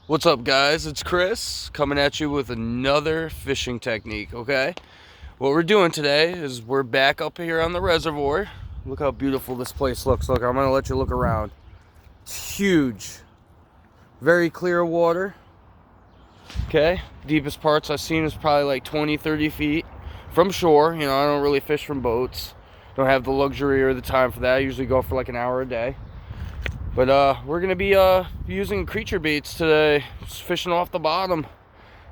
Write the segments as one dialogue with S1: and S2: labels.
S1: What's up, guys? It's Chris coming at you with another fishing technique, okay? What we're doing today is we're back up here on the reservoir. Look how beautiful this place looks. Look, I'm gonna let you look around. It's huge. Very clear water. Okay? Deepest parts I've seen is probably like 20, 30 feet from shore. You know, I don't really fish from boats. Don't have the luxury or the time for that. I usually go for like an hour a day. But we're gonna be using creature baits today, just fishing off the bottom.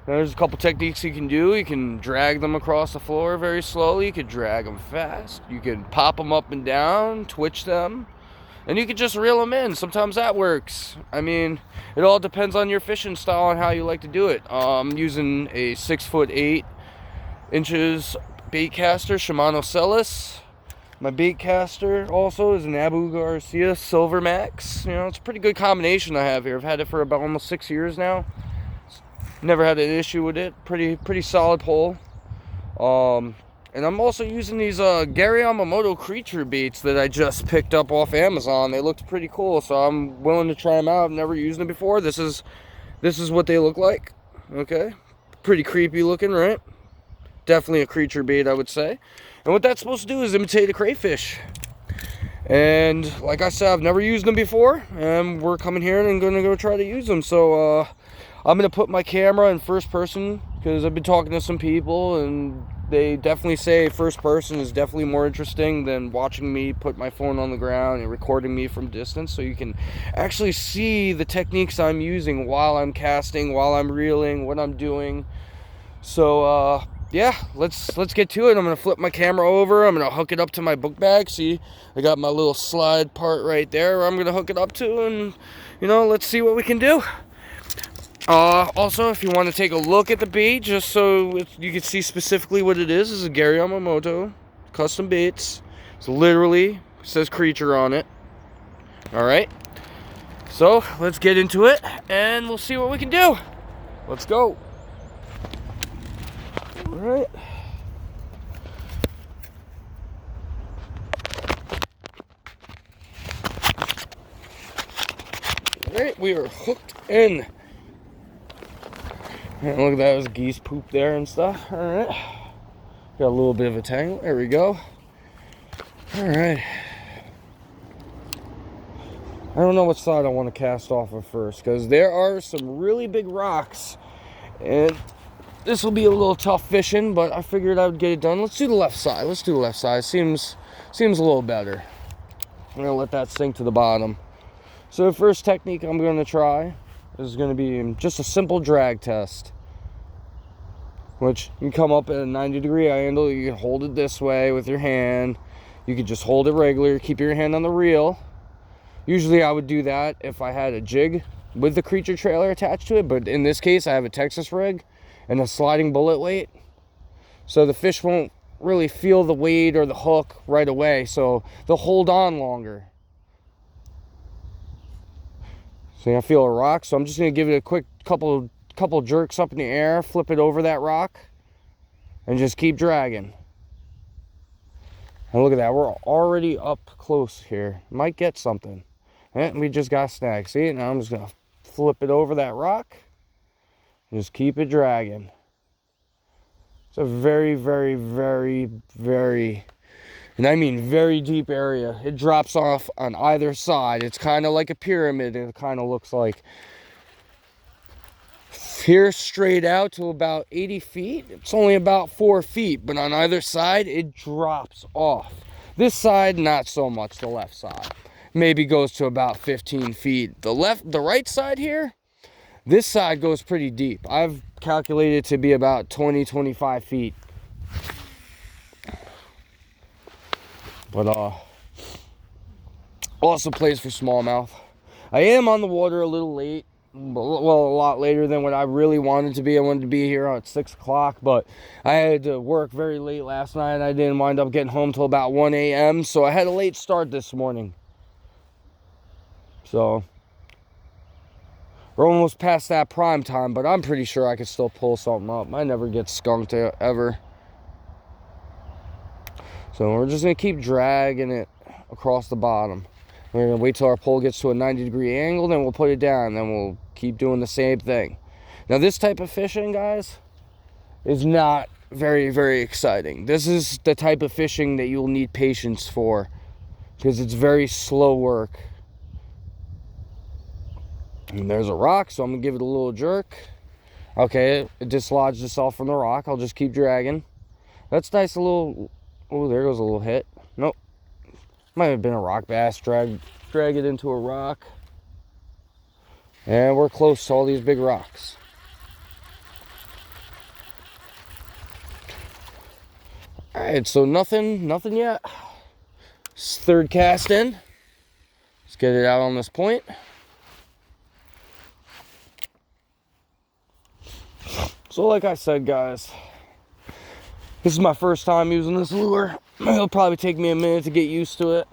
S1: There's a couple techniques you can do. You can drag them across the floor very slowly. You could drag them fast. You can pop them up and down, twitch them, and you could just reel them in. Sometimes that works. I mean, it all depends on your fishing style and how you like to do it. I'm using a 6'8" bait caster, Shimano Celis. My bait caster also is an Abu Garcia Silver Max. You know, it's a pretty good combination I have here. I've had it for about almost 6 years now. Never had an issue with it. Pretty solid pole. And I'm also using these Gary Yamamoto creature baits that I just picked up off Amazon. They looked pretty cool, so I'm willing to try them out. I've never used them before. This is what they look like. Okay, pretty creepy looking, right? Definitely a creature bait, I would say. And what that's supposed to do is imitate a crayfish. And like I said, I've never used them before, and we're coming here and I'm gonna go try to use them. So I'm gonna put my camera in first person because I've been talking to some people and they definitely say first person is definitely more interesting than watching me put my phone on the ground and recording me from distance, so you can actually see the techniques I'm using while I'm casting, while I'm reeling, what I'm doing. So yeah, let's get to it. I'm gonna flip my camera over. I'm gonna hook it up to my book bag. See, I got my little slide part right there where I'm gonna hook it up to, and you know, let's see what we can do. Also, if you want to take a look at the bait, just so you can see specifically what it is a Gary Yamamoto custom baits. It's literally, it says creature on it. All right, so let's get into it, and we'll see what we can do. Let's go. All right. Alright, we are hooked in. And look at that, there's geese poop there and stuff. Alright. Got a little bit of a tangle. There we go. Alright. I don't know what side I want to cast off of first, because there are some really big rocks. And this will be a little tough fishing, but I figured I would get it done. Let's do the left side. Let's do the left side. Seems a little better. I'm going to let that sink to the bottom. So the first technique I'm going to try is going to be just a simple drag test, which you can come up at a 90-degree angle. You can hold it this way with your hand. You can just hold it regular, keep your hand on the reel. Usually I would do that if I had a jig with the creature trailer attached to it, but in this case I have a Texas rig and a sliding bullet weight, so the fish won't really feel the weight or the hook right away, so they'll hold on longer. See, I feel a rock, so I'm just going to give it a quick couple jerks up in the air, flip it over that rock, and just keep dragging. And look at that, we're already up close here. Might get something. And we just got snagged. See, now I'm just going to flip it over that rock, and just keep it dragging. It's a very, very, very, very, and I mean very deep area. It drops off on either side. It's kind of like a pyramid. It kind of looks like. Here straight out to about 80 feet. It's only about 4 feet, but on either side it drops off. This side, not so much. The left side maybe goes to about 15 feet. The right side here, this side goes pretty deep. I've calculated to be about 20-25 feet. But also plays for smallmouth. I am on the water a little late. Well, a lot later than what I really wanted to be. I wanted to be here at 6 o'clock, but I had to work very late last night. I didn't wind up getting home till about 1 a.m., so I had a late start this morning. So we're almost past that prime time, but I'm pretty sure I could still pull something up. I never get skunked ever. So we're just going to keep dragging it across the bottom. We're gonna wait till our pole gets to a 90-degree angle, then we'll put it down, then we'll keep doing the same thing. Now this type of fishing, guys, is not very, very exciting. This is the type of fishing that you'll need patience for, because it's very slow work. And there's a rock, so I'm gonna give it a little jerk. Okay, it dislodged itself from the rock. I'll just keep dragging. That's nice, a little, oh, there goes a little hit. Nope, might have been a rock bass. Drag it into a rock. And we're close to all these big rocks. Alright, so nothing yet. It's third cast in. Let's get it out on this point. So like I said, guys, this is my first time using this lure. It'll probably take me a minute to get used to it.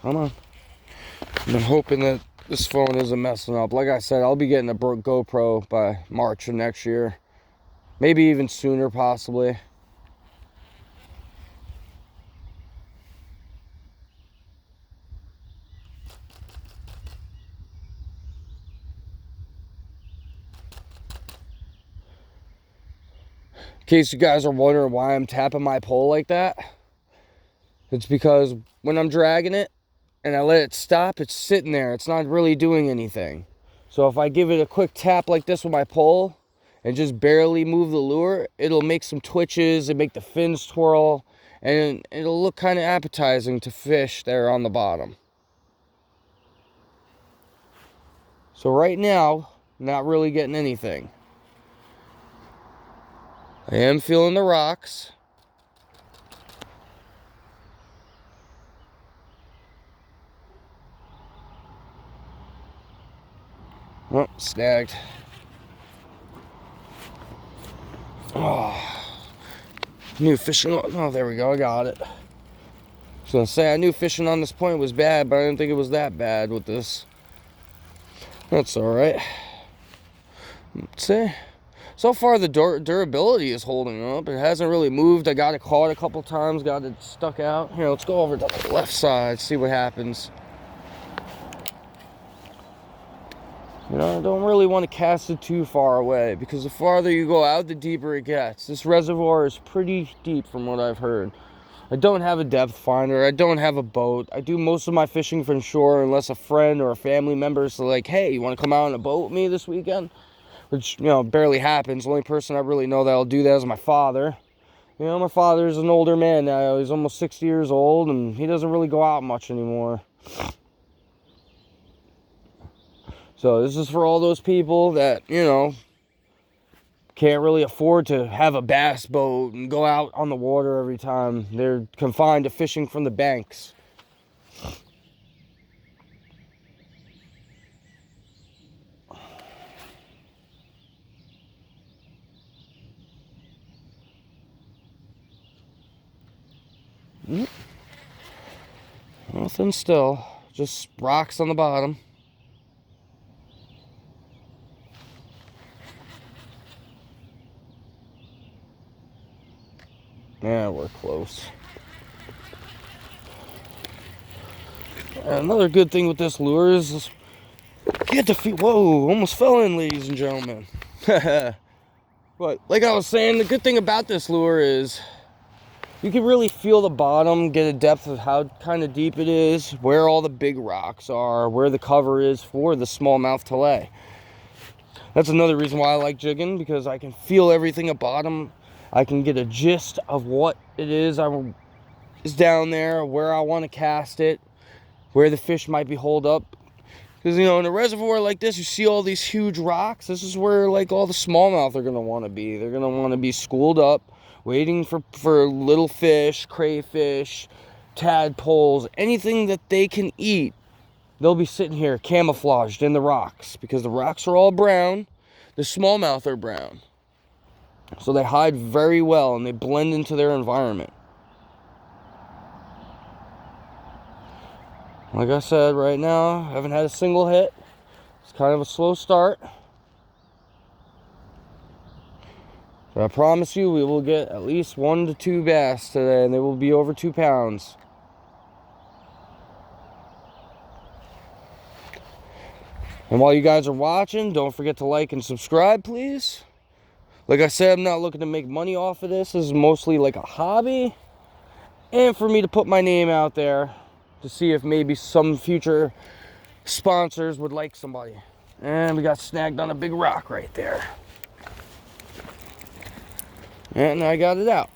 S1: Come on. I'm hoping that this phone isn't messing up. Like I said, I'll be getting a GoPro by March of next year. Maybe even sooner, possibly. In case you guys are wondering why I'm tapping my pole like that, it's because when I'm dragging it and I let it stop, it's sitting there. It's not really doing anything. So if I give it a quick tap like this with my pole and just barely move the lure, it'll make some twitches and make the fins twirl, and it'll look kind of appetizing to fish there on the bottom. So right now, not really getting anything. I am feeling the rocks. Oh, snagged. Oh, knew fishing. Oh, there we go. I got it. I was gonna say I knew fishing on this point was bad, but I didn't think it was that bad with this. That's all right. Let's see. So far, the durability is holding up. It hasn't really moved. I got it caught a couple times. Got it stuck out. Here, let's go over to the left side. See what happens. You know, I don't really want to cast it too far away, because the farther you go out, the deeper it gets. This reservoir is pretty deep from what I've heard. I don't have a depth finder. I don't have a boat. I do most of my fishing from shore unless a friend or a family member is like, hey, you want to come out on a boat with me this weekend? Which, you know, barely happens. The only person I really know that'll do that is my father. You know, my father's an older man now. He's almost 60 years old, and he doesn't really go out much anymore. So this is for all those people that, you know, can't really afford to have a bass boat and go out on the water every time. They're confined to fishing from the banks. Nothing still, just rocks on the bottom. Yeah, we're close. Another good thing with this lure is get the feet. Whoa, almost fell in, ladies and gentlemen. But like I was saying, the good thing about this lure is you can really feel the bottom, get a depth of how kind of deep it is, where all the big rocks are, where the cover is for the smallmouth to lay. That's another reason why I like jigging, because I can feel everything at bottom. I can get a gist of what it is down there, where I want to cast it, where the fish might be holed up. Because, you know, in a reservoir like this, you see all these huge rocks. This is where, like, all the smallmouth are going to want to be. They're going to want to be schooled up, waiting for little fish, crayfish, tadpoles, anything that they can eat. They'll be sitting here camouflaged in the rocks, because the rocks are all brown. The smallmouth are brown. So they hide very well, and they blend into their environment. Like I said, right now, I haven't had a single hit. It's kind of a slow start. But I promise you, we will get at least 1 to 2 bass today, and they will be over 2 pounds. And while you guys are watching, don't forget to like and subscribe, please. Like I said, I'm not looking to make money off of this. This is mostly like a hobby, and for me to put my name out there to see if maybe some future sponsors would like somebody. And we got snagged on a big rock right there. And I got it out.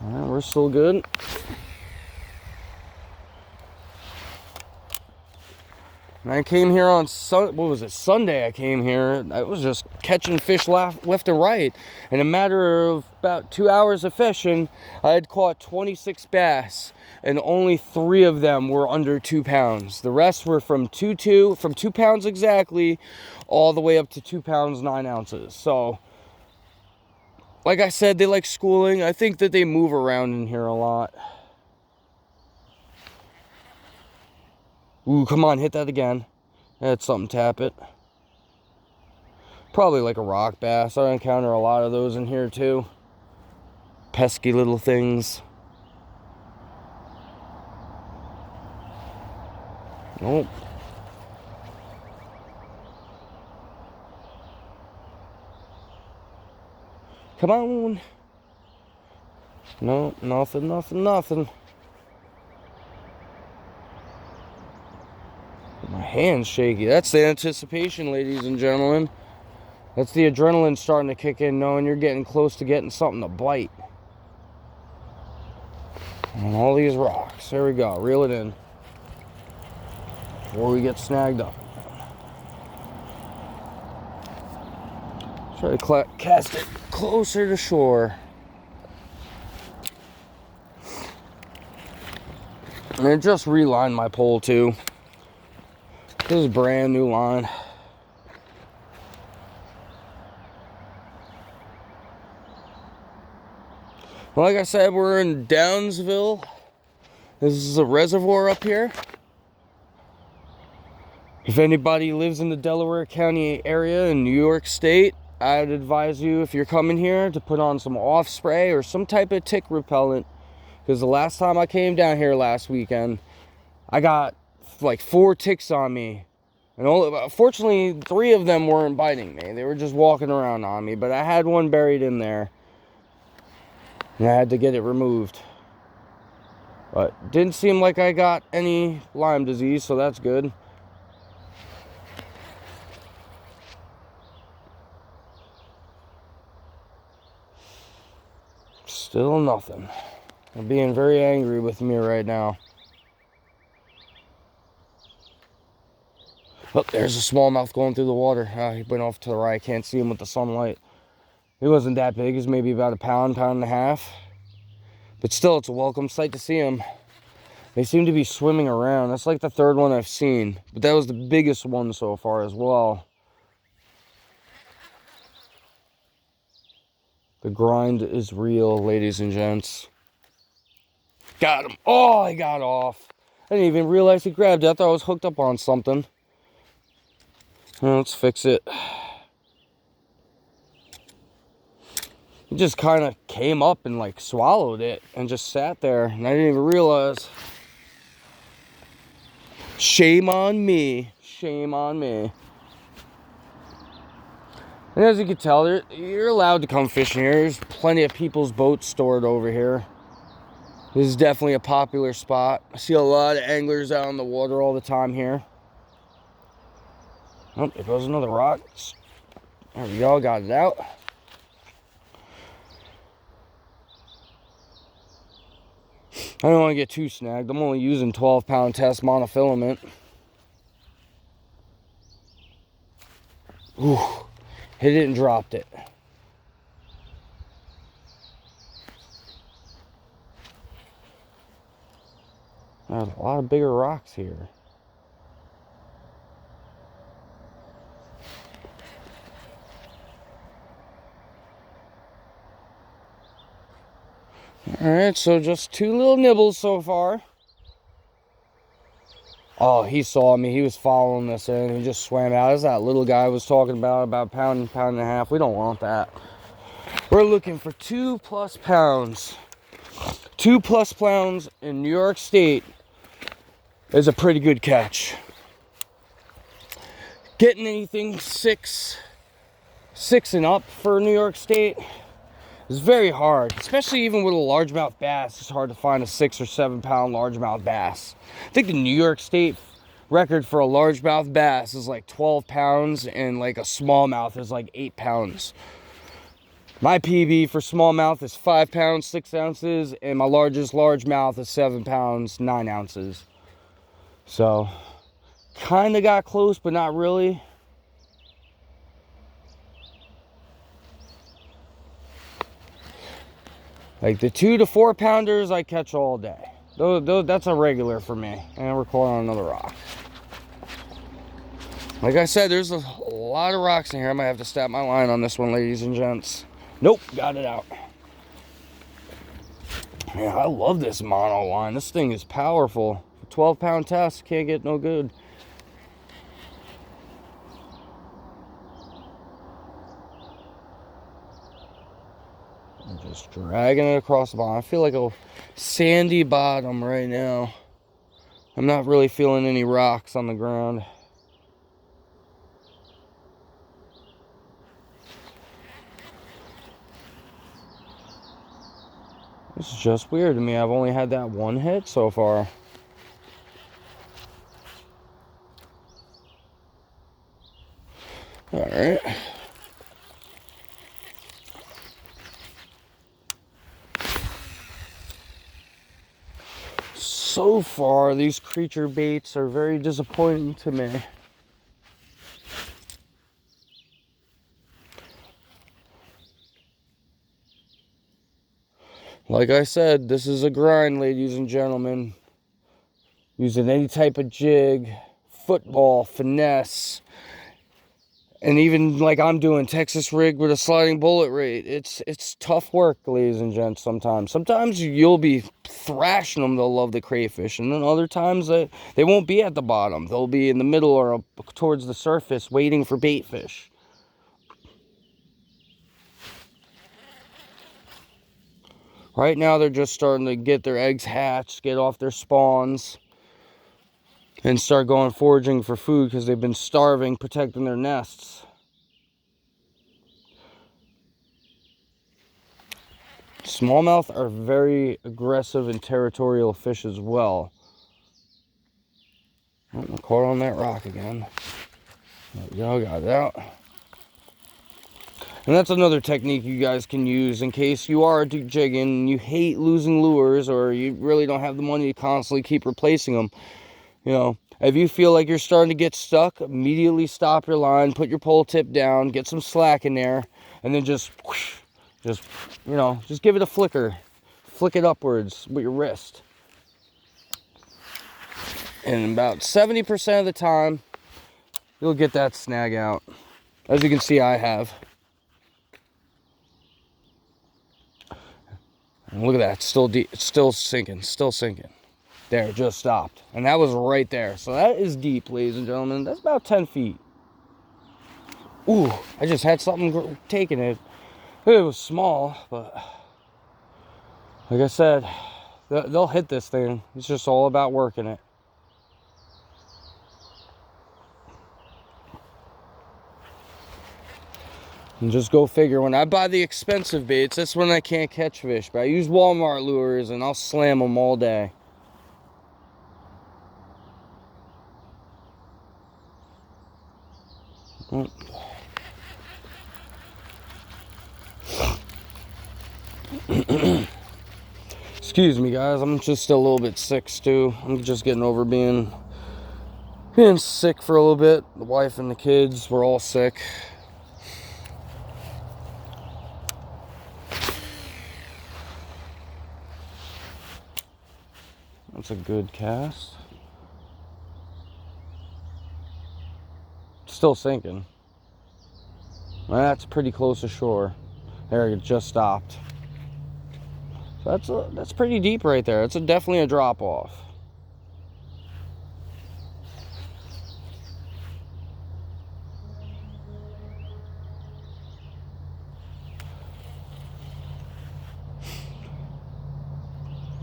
S1: Alright, we're still good. And I came here on Sunday I came here. I was just catching fish left and right. In a matter of about 2 hours of fishing, I had caught 26 bass, and only 3 of them were under 2 pounds. The rest were from 2 pounds exactly, all the way up to 2 pounds 9 ounces. So, like I said, they like schooling. I think that they move around in here a lot. Ooh, come on, hit that again. That's something, tap it. Probably like a rock bass. I encounter a lot of those in here too. Pesky little things. Nope. Come on. No, nothing. My hand's shaky. That's the anticipation, ladies and gentlemen. That's the adrenaline starting to kick in, knowing you're getting close to getting something to bite. And all these rocks. There we go. Reel it in before we get snagged up. Try to cast it closer to shore. And I just relined my pole too. This is a brand new line. Well, like I said, we're in Downsville. This is a reservoir up here. If anybody lives in the Delaware County area in New York State, I'd advise you, if you're coming here, to put on some off spray or some type of tick repellent. Because the last time I came down here last weekend, I got like 4 ticks on me. And fortunately, 3 of them weren't biting me. They were just walking around on me. But I had one buried in there. And I had to get it removed. But didn't seem like I got any Lyme disease, so that's good. Still nothing. They're being very angry with me right now. Oh, there's a smallmouth going through the water. He went off to the right. I can't see him with the sunlight. He wasn't that big. He was maybe about a pound and a half. But still, it's a welcome sight to see him. They seem to be swimming around. That's like the 3rd one I've seen. But that was the biggest one so far as well. The grind is real, ladies and gents. Got him. Oh, I got off. I didn't even realize he grabbed it. I thought I was hooked up on something. Well, let's fix it. He just kind of came up and like swallowed it and just sat there, and I didn't even realize. Shame on me. Shame on me. And as you can tell, you're allowed to come fishing here. There's plenty of people's boats stored over here. This is definitely a popular spot. I see a lot of anglers out on the water all the time here. Oh, there goes another rock. There we go, got it out. I don't want to get too snagged. I'm only using 12-pound test monofilament. Ooh, hit it and dropped it. There's a lot of bigger rocks here. Alright, so just 2 little nibbles so far. Oh, he saw me. He was following us in. He just swam out. As that little guy was talking about a pound and a half. We don't want that. We're looking for 2+ pounds. 2+ pounds in New York State is a pretty good catch. Getting anything six and up for New York State is very hard, especially even with a largemouth bass. It's hard to find a 6 or 7 pound largemouth bass. I think the New York State record for a largemouth bass is like 12 pounds, and like a smallmouth is like 8 pounds. My PB for smallmouth is 5 pounds 6 ounces, and my largest largemouth is 7 pounds 9 ounces. So kind of got close, but not really. Like the 2 to 4 pounders I catch all day. That's a regular for me. And we're calling on another rock. Like I said, there's a lot of rocks in here. I might have to stop my line on this one, ladies and gents. Nope, got it out. Yeah, I love this mono line. This thing is powerful. 12-pound test, can't get no good. I'm just dragging it across the bottom. I feel like a sandy bottom right now. I'm not really feeling any rocks on the ground. This is just weird to me. I've only had that one hit so far. All right. So far, these creature baits are very disappointing to me. Like I said, this is a grind, ladies and gentlemen. Using any type of jig, football, finesse, and even like I'm doing Texas rig with a sliding bullet rate. It's tough work, ladies and gents, sometimes. Sometimes you'll be thrashing them, they'll love the crayfish. And then other times they won't be at the bottom. They'll be in the middle or up towards the surface waiting for bait fish. Right now they're just starting to get their eggs hatched, get off their spawns, and start going foraging for food because they've been starving, protecting their nests. Smallmouth are very aggressive and territorial fish as well. Oh, I'm caught on that rock again. There we go, got it out. And that's another technique you guys can use in case you are jigging and you hate losing lures, or you really don't have the money to constantly keep replacing them. You know, if you feel like you're starting to get stuck, immediately stop your line, put your pole tip down, get some slack in there, and then just give it a flicker. Flick it upwards with your wrist. And about 70% of the time, you'll get that snag out. As you can see, I have. And look at that, it's still deep, it's still sinking. There, it just stopped. And that was right there. So that is deep, ladies and gentlemen. That's about 10 feet. Ooh, I just had something taking it. It was small, but like I said, they'll hit this thing. It's just all about working it. And just go figure, when I buy the expensive baits, that's when I can't catch fish. But I use Walmart lures and I'll slam them all day. Excuse me, guys. I'm just still a little bit sick, Stu. I'm just getting over being sick for a little bit. The wife and the kids were all sick. That's a good cast. Still sinking. That's pretty close to shore. There, it just stopped. So that's pretty deep right there. It's definitely a drop off.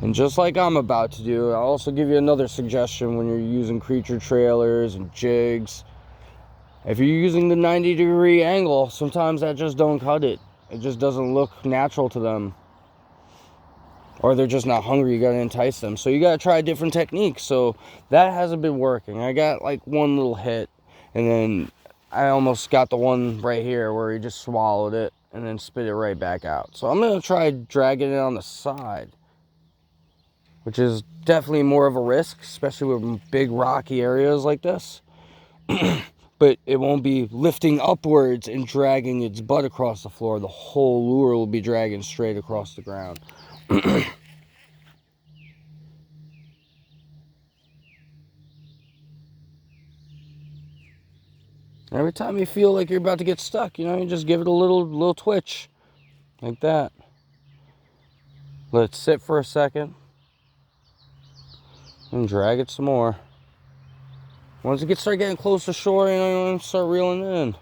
S1: And just like I'm about to do, I'll also give you another suggestion when you're using creature trailers and jigs. If you're using the 90-degree angle, sometimes that just don't cut it. It just doesn't look natural to them. Or they're just not hungry, you gotta entice them. So you gotta try different techniques. So that hasn't been working. I got like one little hit, and then I almost got the one right here where he just swallowed it and then spit it right back out. So I'm gonna try dragging it on the side, which is definitely more of a risk, especially with big rocky areas like this. But it won't be lifting upwards and dragging its butt across the floor. The whole lure will be dragging straight across the ground. Every time you feel like you're about to get stuck, you know, you just give it a little twitch, like that. Let it sit for a second, and drag it some more. Once it start getting close to shore, you know, you start reeling it in.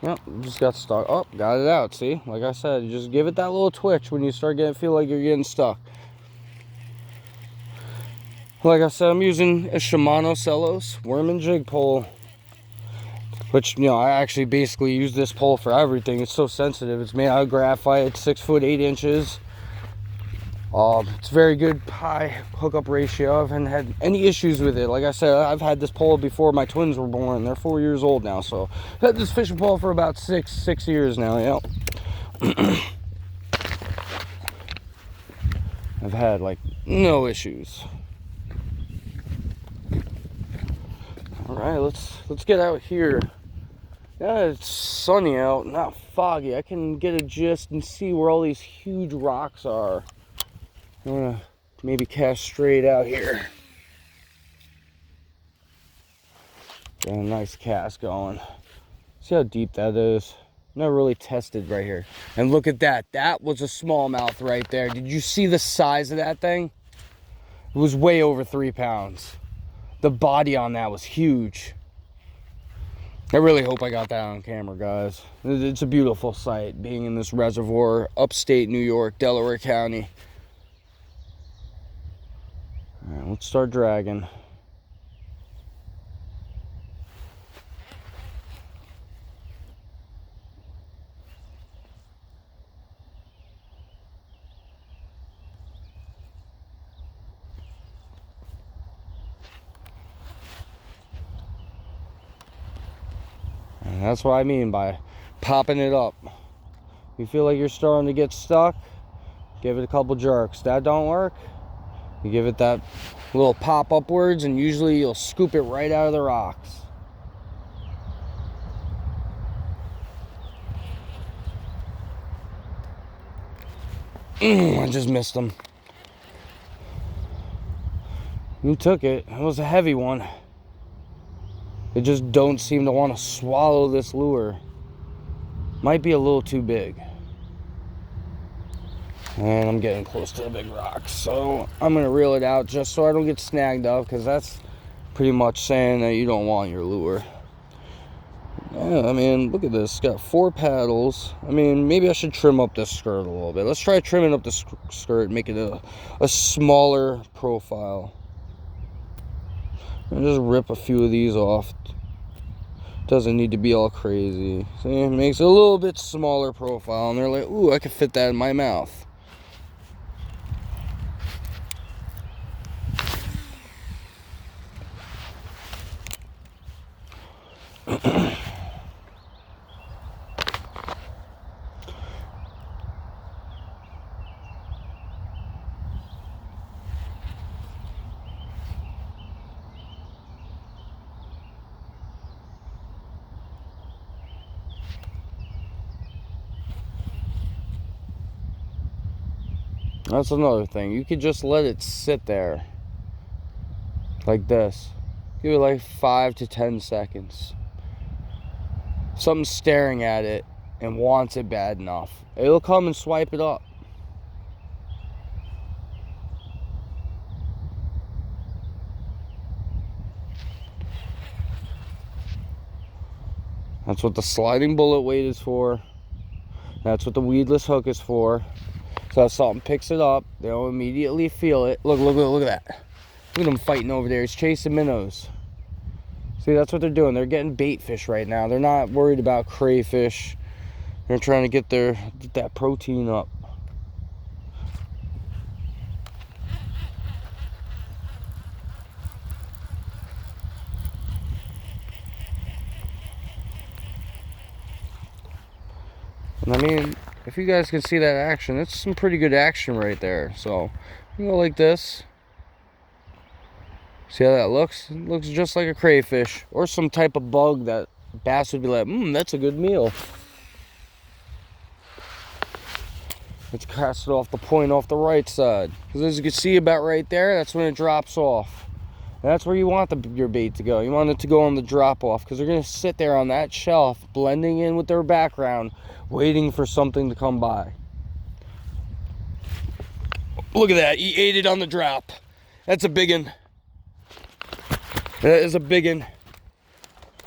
S1: Yep, just got stuck. Oh, got it out. See, like I said, you just give it that little twitch when you start feel like you're getting stuck. Like I said, I'm using a Shimano Celos worm and jig pole, which, you know, I actually basically use this pole for everything. It's so sensitive. It's made out of graphite. It's 6 foot 8 inches. It's very good high hookup ratio. I haven't had any issues with it. Like I said, I've had this pole before my twins were born. They're 4 years old now, so I've had this fishing pole for about six years now. Yeah. I've had like no issues. All right, let's get out here. Yeah, it's sunny out, not foggy. I can get a gist and see where all these huge rocks are. I'm gonna maybe cast straight out here. Got a nice cast going. See how deep that is? Never really tested right here. And look at that. That was a smallmouth right there. Did you see the size of that thing? It was way over 3 pounds. The body on that was huge. I really hope I got that on camera, guys. It's a beautiful sight, being in this reservoir, upstate New York, Delaware County. All right, let's start dragging. And that's what I mean by popping it up. You feel like you're starting to get stuck, give it a couple jerks. That don't work, you give it that little pop upwards, and usually you'll scoop it right out of the rocks. I just missed him. You took it. It was a heavy one. It just don't seem to want to swallow this lure. Might be a little too big. And I'm getting close to the big rocks, so I'm gonna reel it out just so I don't get snagged up, because that's pretty much saying that you don't want your lure. Yeah, I mean, look at this. It's got 4 paddles. I mean, maybe I should trim up this skirt a little bit. Let's try trimming up the skirt, make it a smaller profile. And just rip a few of these off. Doesn't need to be all crazy. See, it makes it a little bit smaller profile, and they're like, ooh, I could fit that in my mouth. That's another thing. You could just let it sit there like this. Give it like 5 to 10 seconds. Something's staring at it and wants it bad enough, it'll come and swipe it up. That's what the sliding bullet weight is for. That's what the weedless hook is for. So if something picks it up, they'll immediately feel it. Look at that. Look at them fighting over there. He's chasing minnows. See, that's what they're doing. They're getting bait fish right now. They're not worried about crayfish. They're trying to get that protein up. And I mean, if you guys can see that action, it's some pretty good action right there. So, you go like this. See how that looks? It looks just like a crayfish or some type of bug that bass would be like, that's a good meal. Let's cast it off the point off the right side. Because as you can see about right there, that's when it drops off. And that's where you want your bait to go. You want it to go on the drop off because they're going to sit there on that shelf, blending in with their background, waiting for something to come by. Look at that. He ate it on the drop. That's a big one. That is a big one.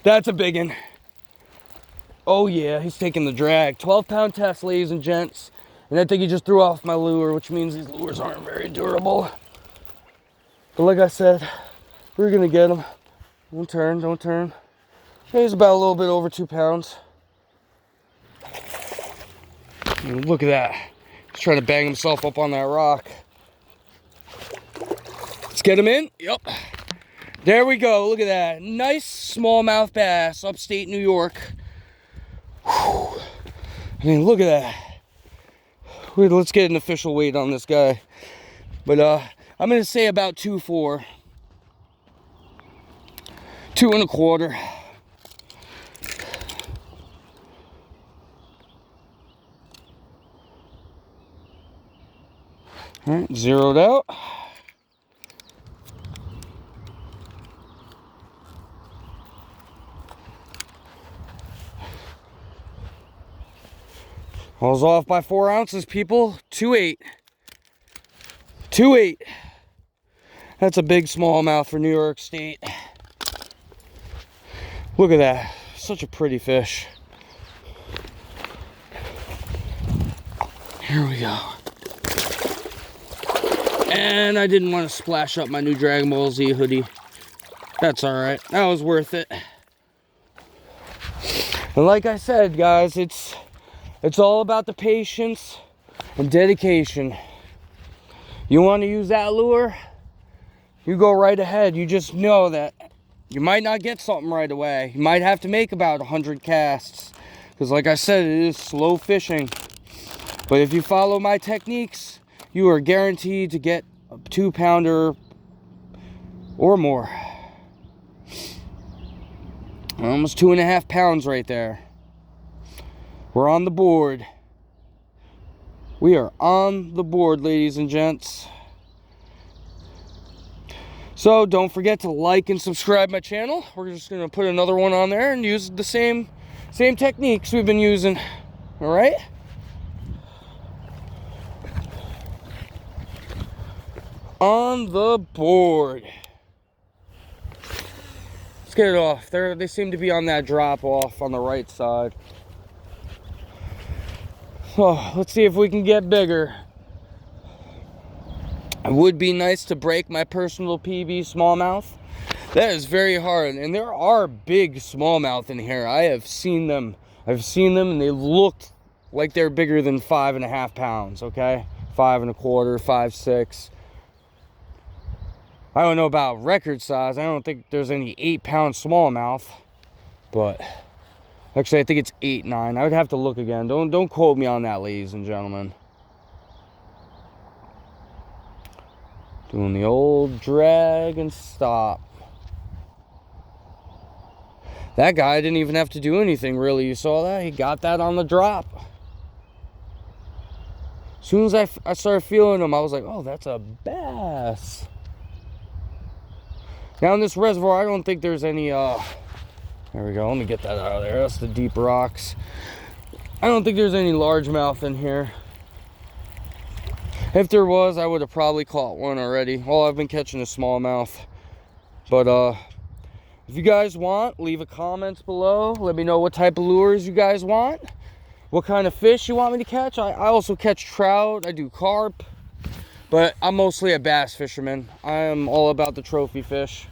S1: That's a big one. Oh yeah, he's taking the drag. 12-pound test, ladies and gents. And I think he just threw off my lure, which means these lures aren't very durable. But like I said, we're gonna get him. Don't turn, don't turn. He's about a little bit over 2 pounds. And look at that. He's trying to bang himself up on that rock. Let's get him in. Yep. There we go. Look at that. Nice smallmouth bass, upstate New York. Whew. I mean, look at that. Let's get an official weight on this guy. But I'm going to say about 2.4. 2 1/4. All right, zeroed out. I was off by 4 ounces, people. 2.8. 2.8. That's a big smallmouth for New York State. Look at that. Such a pretty fish. Here we go. And I didn't want to splash up my new Dragon Ball Z hoodie. That's alright. That was worth it. And like I said, guys, it's all about the patience and dedication. You want to use that lure? You go right ahead. You just know that you might not get something right away. You might have to make about 100 casts. Because like I said, it is slow fishing. But if you follow my techniques, you are guaranteed to get a 2-pounder or more. Almost 2.5 pounds right there. We're on the board. We are on the board, ladies and gents. So don't forget to like and subscribe my channel. We're just gonna put another one on there and use the same techniques we've been using. All right. On the board. Let's get it off. They seem to be on that drop off on the right side. Oh, let's see if we can get bigger. It would be nice to break my personal PB smallmouth. That is very hard, and there are big smallmouth in here. I have seen them. I've seen them, and they looked like they're bigger than 5.5 pounds. Okay, 5 1/4, 5 6. I don't know about record size. I don't think there's any 8-pound smallmouth, but actually I think it's 8, 9. I would have to look again. Don't quote me on that, ladies and gentlemen. Doing the old drag and stop. That guy didn't even have to do anything, really. You saw that? He got that on the drop. As soon as I started feeling him, I was like, oh, that's a bass. Now in this reservoir, I don't think there's any, there we go. Let me get that out of there. That's the deep rocks. I don't think there's any largemouth in here. If there was, I would have probably caught one already. Well, I've been catching a smallmouth. But if you guys want, leave a comment below. Let me know what type of lures you guys want. what kind of fish you want me to catch. I also catch trout, I do carp, but I'm mostly a bass fisherman. I am all about the trophy fish.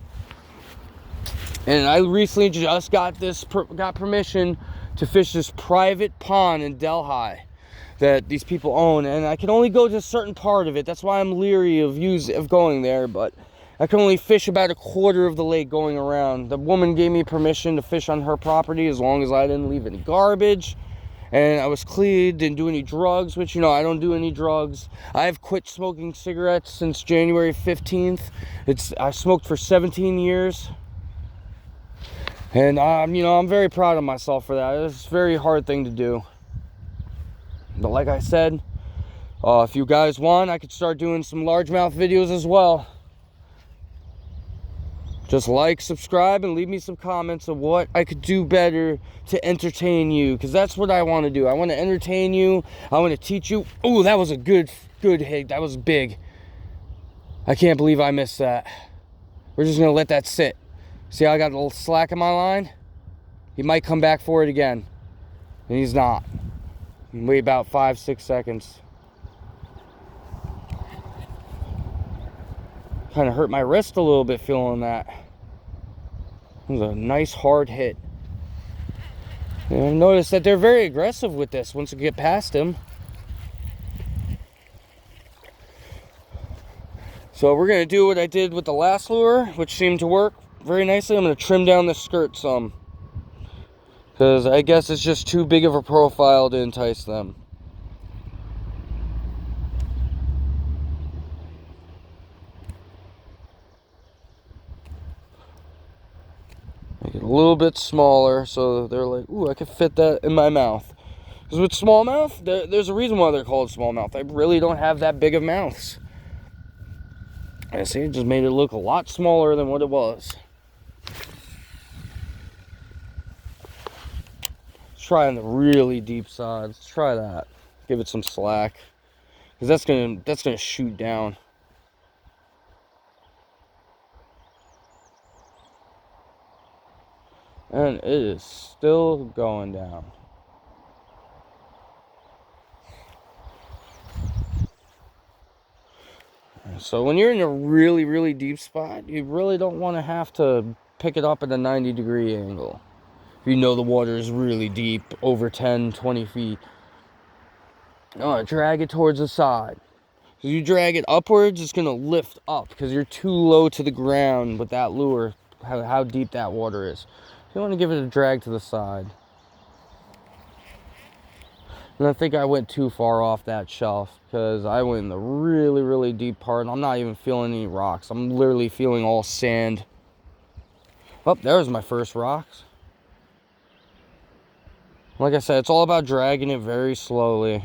S1: And I recently just got permission to fish this private pond in Delhi that these people own, and I can only go to a certain part of it. That's why I'm leery of going there, but I can only fish about a quarter of the lake going around. The woman gave me permission to fish on her property as long as I didn't leave any garbage and I was clean, didn't do any drugs, which, you know, I don't do any drugs. I've quit smoking cigarettes since January 15th. I smoked for 17 years. And, you know, I'm very proud of myself for that. It's a very hard thing to do. But like I said, if you guys want, I could start doing some largemouth videos as well. Just like, subscribe, and leave me some comments of what I could do better to entertain you. Because that's what I want to do. I want to entertain you. I want to teach you. Oh, that was a good hit. That was big. I can't believe I missed that. We're just going to let that sit. See how I got a little slack in my line? He might come back for it again. And he's not. Wait about 5-6 seconds. Kind of hurt my wrist a little bit feeling that. It was a nice hard hit. And I've noticed that they're very aggressive with this once you get past him. So we're going to do what I did with the last lure, which seemed to work very nicely. I'm going to trim down the skirt some, because I guess it's just too big of a profile to entice them. Make it a little bit smaller so they're like, ooh, I could fit that in my mouth. Because with smallmouth, there's a reason why they're called smallmouth. I really don't have that big of mouths. I see, it just made it look a lot smaller than what it was. Let's try on the really deep side. Let's try that. Give it some slack, because that's gonna shoot down. And it is still going down. So when you're in a really, really deep spot, you really don't want to have to pick it up at a 90-degree angle. If you know the water is really deep, over 10, 20 feet. Drag it towards the side. If you drag it upwards, it's going to lift up because you're too low to the ground with that lure, how deep that water is. You want to give it a drag to the side. And I think I went too far off that shelf because I went in the really, really deep part. And I'm not even feeling any rocks. I'm literally feeling all sand. Oh, there's my first rocks. Like I said, it's all about dragging it very slowly.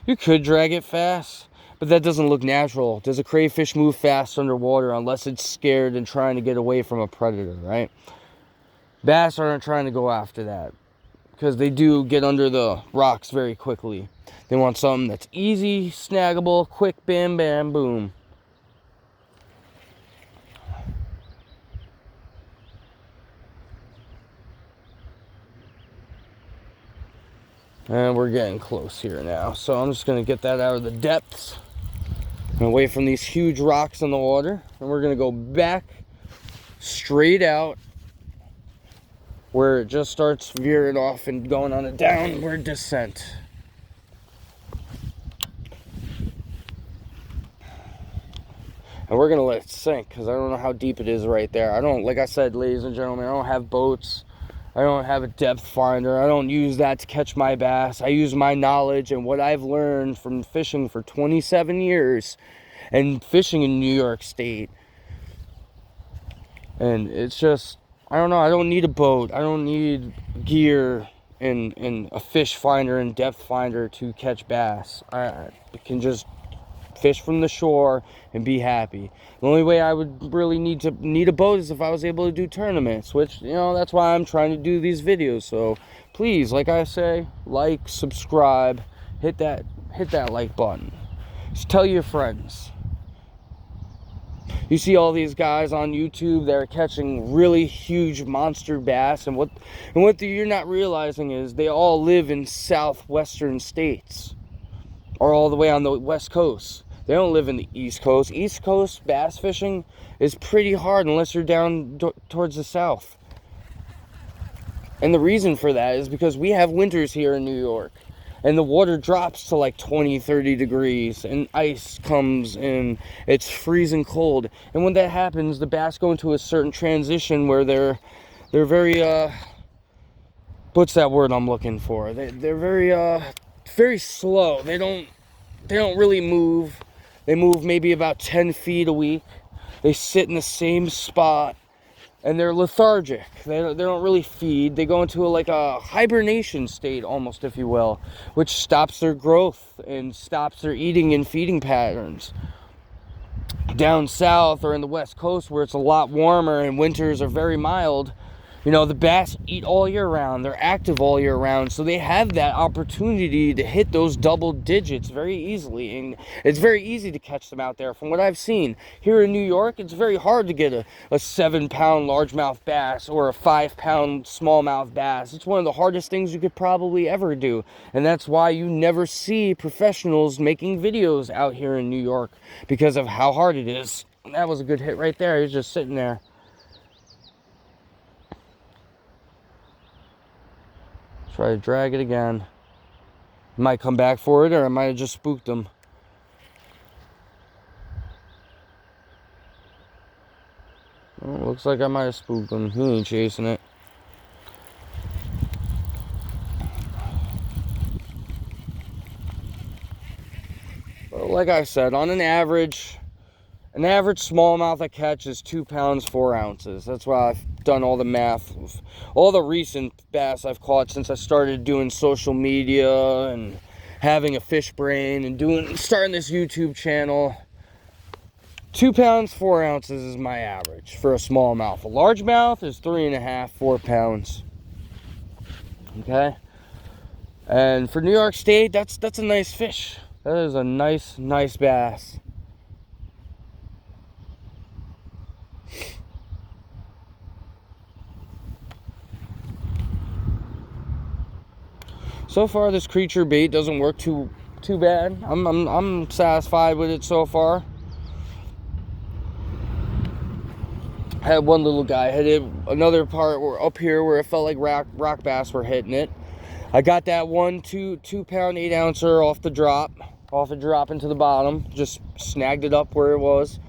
S1: You could drag it fast, but that doesn't look natural. Does a crayfish move fast underwater unless it's scared and trying to get away from a predator, right? Bass aren't trying to go after that, because they do get under the rocks very quickly. They want something that's easy, snaggable, quick, bam, bam, boom. And we're getting close here now. So I'm just going to get that out of the depths and away from these huge rocks in the water. And we're going to go back straight out where it just starts veering off and going on a downward descent. And we're going to let it sink because I don't know how deep it is right there. Like I said, ladies and gentlemen, I don't have boats. I don't have a depth finder. I don't use that to catch my bass. I use my knowledge and what I've learned from fishing for 27 years and fishing in New York State. And it's just, I don't know, I don't need a boat. I don't need gear and a fish finder and depth finder to catch bass. I can just fish from the shore and be happy. The only way I would really need a boat is if I was able to do tournaments, which, you know, that's why I'm trying to do these videos. So please, like I say, like, subscribe, hit that like button. Just tell your friends. You see all these guys on YouTube that are catching really huge monster bass, and what you're not realizing is they all live in southwestern states, or all the way on the west coast. They don't live in the east coast. East coast bass fishing is pretty hard unless you're down towards the south. And the reason for that is because we have winters here in New York, and the water drops to like 20, 30 degrees, and ice comes and it's freezing cold. And when that happens, the bass go into a certain transition where they're very what's that word I'm looking for? They're very slow. They don't really move. They move maybe about 10 feet a week. They sit in the same spot, and they're lethargic. They don't really feed. They go into a hibernation state, almost, if you will, which stops their growth and stops their eating and feeding patterns. Down south or in the west coast, where it's a lot warmer and winters are very mild, the bass eat all year round. They're active all year round, so they have that opportunity to hit those double digits very easily, and it's very easy to catch them out there. From what I've seen here in New York, it's very hard to get a 7-pound largemouth bass or a 5-pound smallmouth bass. It's one of the hardest things you could probably ever do, and that's why you never see professionals making videos out here in New York, because of how hard it is. And that was a good hit right there. He's just sitting there. Try to drag it again. Might come back for it, or I might have just spooked him. Well, looks like I might have spooked him. He ain't chasing it. But like I said, on an average smallmouth I catch is 2 pounds 4 ounces. That's why I've done all the math. All the recent bass I've caught since I started doing social media and having a fish brain and starting this YouTube channel. 2 pounds 4 ounces is my average for a smallmouth. A largemouth is 3.5 4 pounds. Okay, and for New York State, that's a nice fish. That is a nice bass. So far, this creature bait doesn't work too bad. I'm satisfied with it so far. I had one little guy hit it. Another part up here where it felt like rock bass were hitting it. I got that one 2 pound 8 ouncer off the drop into the bottom. Just snagged it up where it was.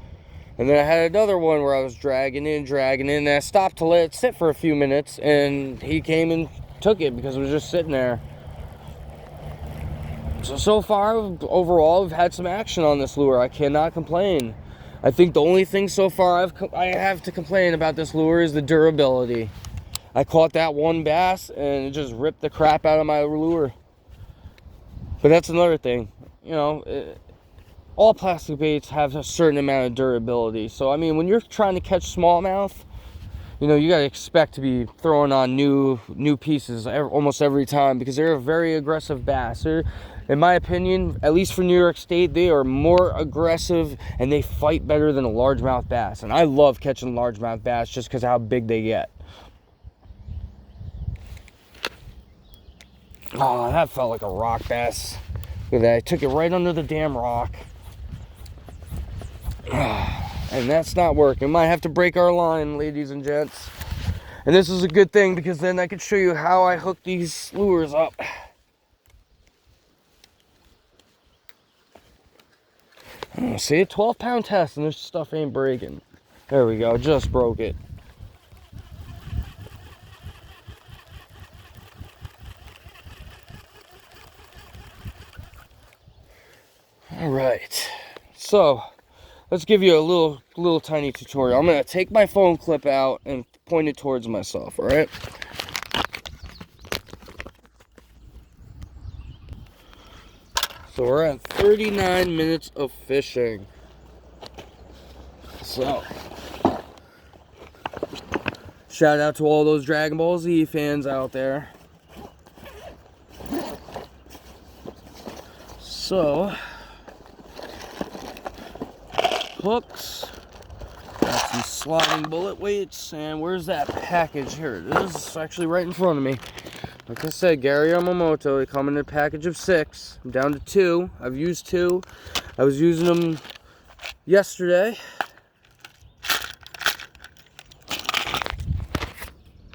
S1: And then I had another one where I was dragging in, and I stopped to let it sit for a few minutes, and he came and took it because it was just sitting there. So far, overall, I've had some action on this lure. I cannot complain. I think the only thing so far I have to complain about this lure is the durability. I caught that one bass, and it just ripped the crap out of my lure. But that's another thing. All plastic baits have a certain amount of durability. So, I mean, when you're trying to catch smallmouth, you got to expect to be throwing on new pieces almost every time, because they're a very aggressive bass. In my opinion, at least for New York State, they are more aggressive and they fight better than a largemouth bass. And I love catching largemouth bass just because of how big they get. Oh, that felt like a rock bass. Look at that. I took it right under the damn rock. And that's not working. Might have to break our line, ladies and gents. And this is a good thing, because then I can show you how I hook these lures up. See, a 12-pound test, and this stuff ain't breaking. There we go, just broke it. All right, so let's give you a little tiny tutorial. I'm gonna take my phone clip out and point it towards myself. All right. So we're at 39 minutes of fishing. So, shout out to all those Dragon Ball Z fans out there. So, hooks some sliding bullet weights. And where's that package? Here it is. It's actually right in front of me. Like I said, Gary Yamamoto, they come in a package of 6. I'm down to 2. I've used 2. I was using them yesterday.